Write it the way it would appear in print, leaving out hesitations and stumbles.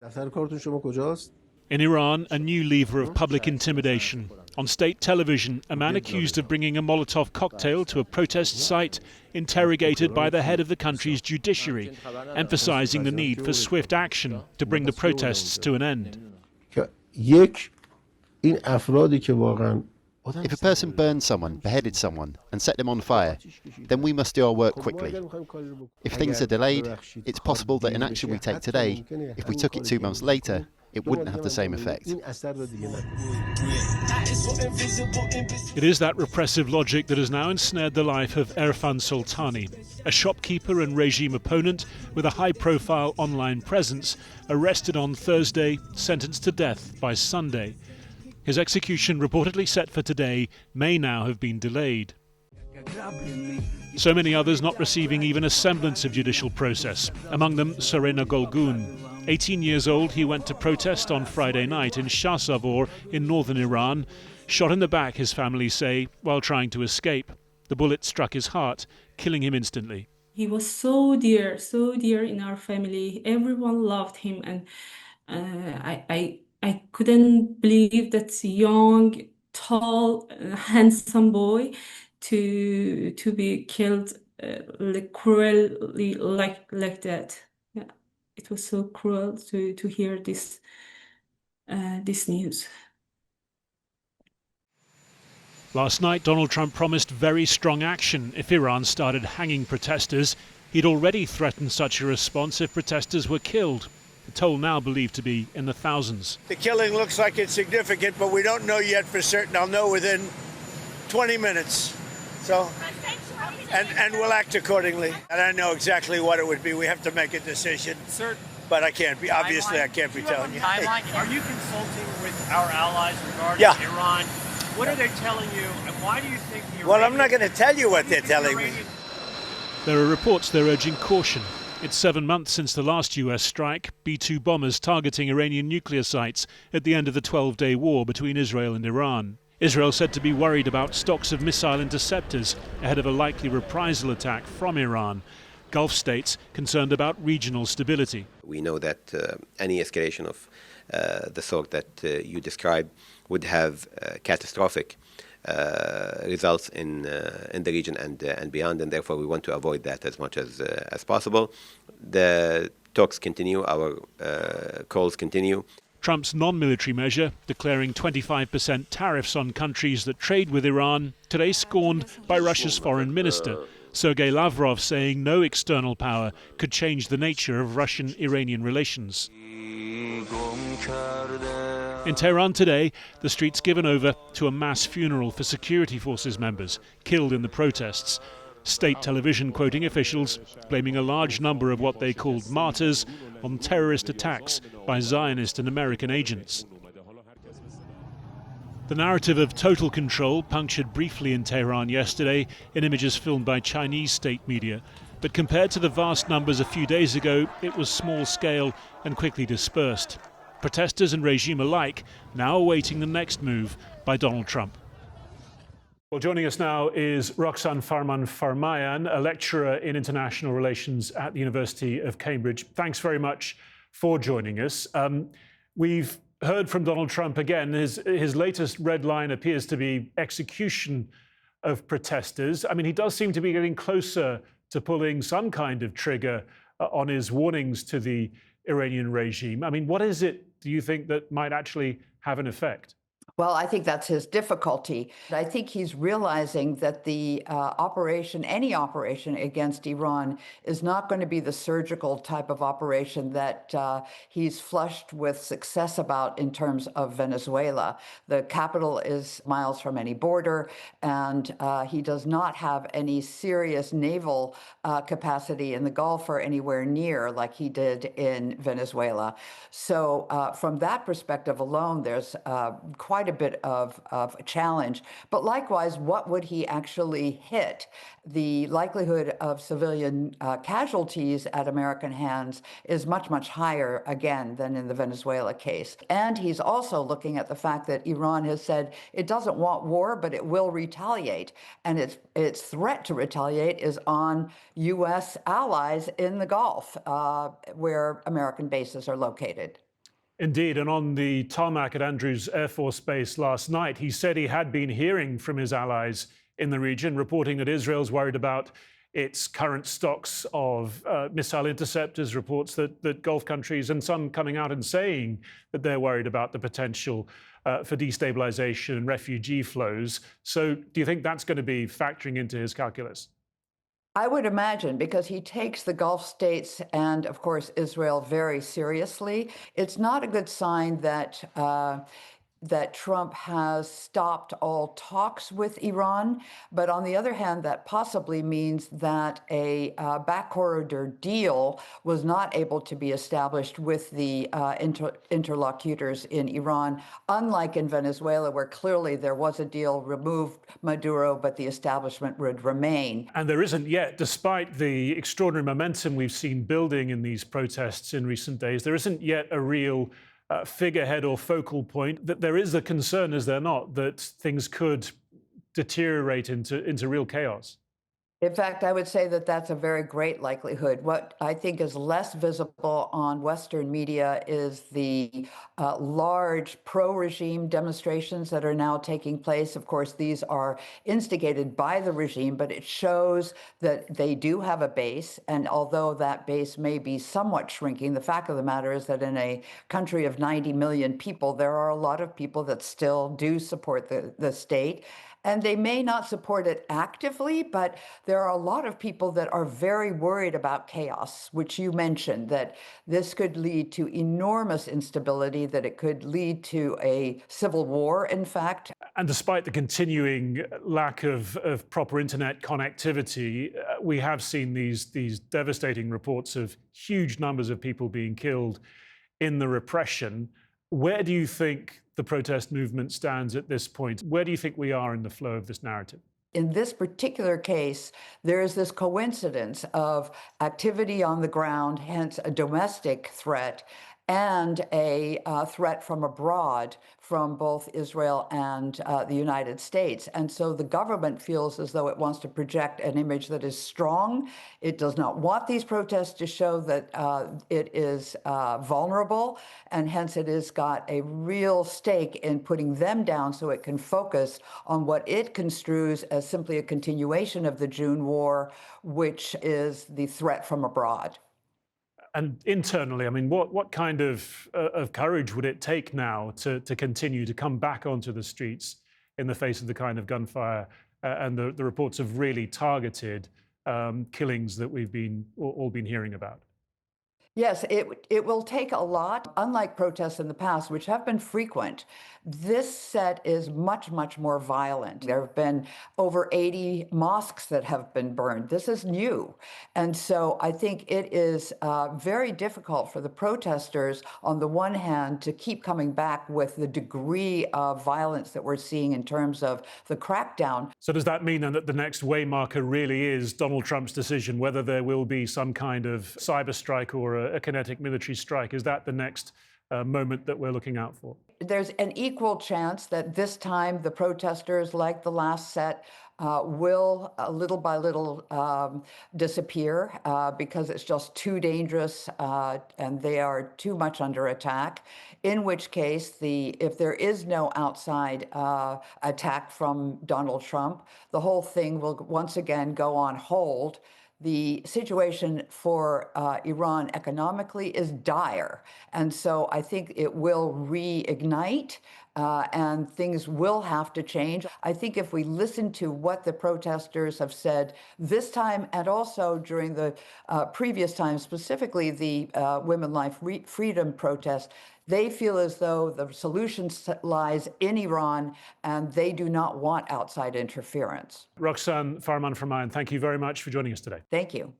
In Iran, a new lever of public intimidation. On state television, a man accused of bringing a Molotov cocktail to a protest site, interrogated by the head of the country's judiciary, emphasizing the need for swift action to bring the protests to an end. If a person burned someone, beheaded someone, and set them on fire, then we must do our work quickly. If things are delayed, it's possible that an action we take today, if we took it 2 months later, it wouldn't have the same effect. It is that repressive logic that has now ensnared the life of Erfan Soltani, a shopkeeper and regime opponent with a high-profile online presence, arrested on Thursday, sentenced to death by Sunday. His execution, reportedly set for today, may now have been delayed. So many others not receiving even a semblance of judicial process, among them Serena Golgun. 18 years old, he went to protest on Friday night in Shahsavor in northern Iran, shot in the back, his family say, while trying to escape. The bullet struck his heart, killing him instantly. He was so dear in our family. Everyone loved him, and I couldn't believe that young, tall, handsome boy to be killed cruelly like that. Yeah, it was so cruel to hear this news. Last night, Donald Trump promised very strong action if Iran started hanging protesters. He'd already threatened such a response if protesters were killed. The toll now believed to be in the thousands. The killing looks like it's significant, but we don't know yet for certain. I'll know within 20 minutes. So, and we'll act accordingly. And I know exactly what it would be. We have to make a decision. Sir, but I can't be, obviously I can't be telling you. Timeline? Are you consulting with our allies regarding Iran? What are they telling you, and why do you think the Iranian... Well, I'm not going to tell you what they're telling me. There are reports they're urging caution. It's 7 months since the last US strike, B-2 bombers targeting Iranian nuclear sites at the end of the 12-day war between Israel and Iran. Israel said to be worried about stocks of missile interceptors ahead of a likely reprisal attack from Iran. Gulf states concerned about regional stability. We know that any escalation of the sort that you described would have catastrophic results in the region and beyond, and therefore we want to avoid that as much as possible. The talks continue, our calls continue. Trump's non-military measure, declaring 25% tariffs on countries that trade with Iran, today scorned by Russia's foreign minister, Sergei Lavrov, saying no external power could change the nature of Russian-Iranian relations. In Tehran today, the streets given over to a mass funeral for security forces members killed in the protests. State television quoting officials blaming a large number of what they called martyrs on terrorist attacks by Zionist and American agents. The narrative of total control punctured briefly in Tehran yesterday in images filmed by Chinese state media. But compared to the vast numbers a few days ago, it was small scale and quickly dispersed. Protesters and regime alike now awaiting the next move by Donald Trump. Well, joining us now is Roxanne Farman-Farmayan, a lecturer in international relations at the University of Cambridge. Thanks very much for joining us. We've heard from Donald Trump again. His latest red line appears to be execution of protesters. I mean, he does seem to be getting closer to pulling some kind of trigger on his warnings to the Iranian regime. I mean, what is it, do you think, that might actually have an effect? Well, I think that's his difficulty. I think he's realizing that the any operation against Iran is not going to be the surgical type of operation that he's flushed with success about in terms of Venezuela. The capital is miles from any border, and he does not have any serious naval capacity in the Gulf or anywhere near like he did in Venezuela. So from that perspective alone, there's quite a bit of a challenge. But likewise, what would he actually hit? The likelihood of civilian casualties at American hands is much, much higher, again, than in the Venezuela case. And he's also looking at the fact that Iran has said it doesn't want war, but it will retaliate. And its threat to retaliate is on U.S. allies in the Gulf, where American bases are located. Indeed, and on the tarmac at Andrews Air Force Base last night, he said he had been hearing from his allies in the region, reporting that Israel's worried about its current stocks of missile interceptors, reports that Gulf countries, and some coming out and saying that they're worried about the potential for destabilization and refugee flows. So do you think that's going to be factoring into his calculus? I would imagine, because he takes the Gulf states and, of course, Israel very seriously. It's not a good sign that that Trump has stopped all talks with Iran. But on the other hand, that possibly means that a back corridor deal was not able to be established with the interlocutors in Iran, unlike in Venezuela, where clearly there was a deal, removed Maduro, but the establishment would remain. And there isn't yet, despite the extraordinary momentum we've seen building in these protests in recent days, there isn't yet a real figurehead or focal point. That there is a concern, is there not, that things could deteriorate into real chaos? In fact, I would say that that's a very great likelihood. What I think is less visible on Western media is the large pro-regime demonstrations that are now taking place. Of course, these are instigated by the regime, but it shows that they do have a base. And although that base may be somewhat shrinking, the fact of the matter is that in a country of 90 million people, there are a lot of people that still do support the state. And they may not support it actively, but there are a lot of people that are very worried about chaos, which you mentioned, that this could lead to enormous instability, that it could lead to a civil war, in fact. And despite the continuing lack of proper internet connectivity, we have seen these devastating reports of huge numbers of people being killed in the repression. Where do you think the protest movement stands at this point? Where do you think we are in the flow of this narrative? In this particular case, there is this coincidence of activity on the ground, hence a domestic threat, and a threat from abroad from both Israel and the United States. And so the government feels as though it wants to project an image that is strong. It does not want these protests to show that it is vulnerable, and hence it has got a real stake in putting them down so it can focus on what it construes as simply a continuation of the June war, which is the threat from abroad. And internally, I mean, what kind of courage would it take now to continue to come back onto the streets in the face of the kind of gunfire and the reports of really targeted killings that we've all been hearing about? Yes, it will take a lot. Unlike protests in the past, which have been frequent, this set is much, much more violent. There have been over 80 mosques that have been burned. This is new. And so I think it is very difficult for the protesters, on the one hand, to keep coming back with the degree of violence that we're seeing in terms of the crackdown. So does that mean then that the next waymarker really is Donald Trump's decision, whether there will be some kind of cyber strike or a kinetic military strike? Is that the next moment that we're looking out for? There's an equal chance that this time the protesters, like the last set, will little by little disappear because it's just too dangerous and they are too much under attack. In which case, if there is no outside attack from Donald Trump, the whole thing will once again go on hold. The situation for Iran economically is dire. And so I think it will reignite and things will have to change. I think if we listen to what the protesters have said this time and also during the previous time, specifically the Women Life Freedom protest, they feel as though the solution lies in Iran and they do not want outside interference. Roxanne Farman from Iron, thank you very much for joining us today. Thank you.